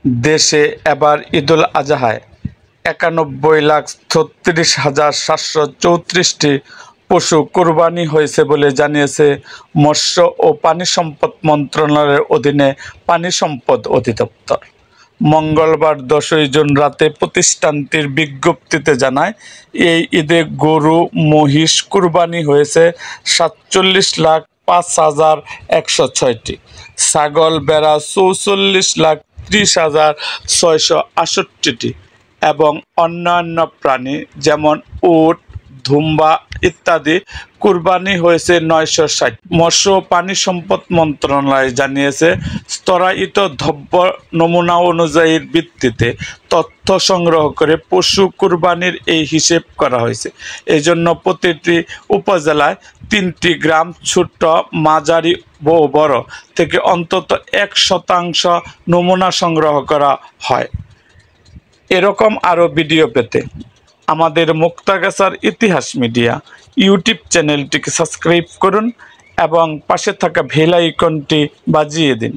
দেশে এবার ঈদুল আজহায় 91,36,734টি পশু কোরবানি হয়েছে বলে জানিয়েছে মৎস্য ও পানি সম্পদ মন্ত্রণালয়ের অধীনে পানি সম্পদ অধিদপ্তর। মঙ্গলবার 10 জুন রাতে প্রতিষ্ঠানটির বিজ্ঞপ্তিতে জানায়, এই ঈদে গরু মহিষ কোরবানি হয়েছে 47,05,106টি, ছাগল ভেড়া 44,30,668টি এবং অন্যান্য প্রাণী যেমন উট, দুম্বা ইত্যাদি কুরবানি হয়েছে 960। মৎস্য ও পানি সম্পদ মন্ত্রণালয় জানিয়েছে, স্তরায়িত দ্রব্য নমুনা অনুযায়ী ভিত্তিতে তথ্য সংগ্রহ করে পশু কুরবানির এই হিসেব করা হয়েছে। এজন্য প্রতিটি উপজেলায় 3টি গ্রাম ছোট, মাঝারি ও বড় থেকে অন্তত 1% নমুনা সংগ্রহ করা হয়। এরকম আরও ভিডিও পেতে আমাদের মুক্তাগাছার ইতিহাস মিডিয়া ইউটিউব চ্যানেলটিকে সাবস্ক্রাইব করুন এবং পাশে থাকা বেল আইকনটি বাজিয়ে দিন।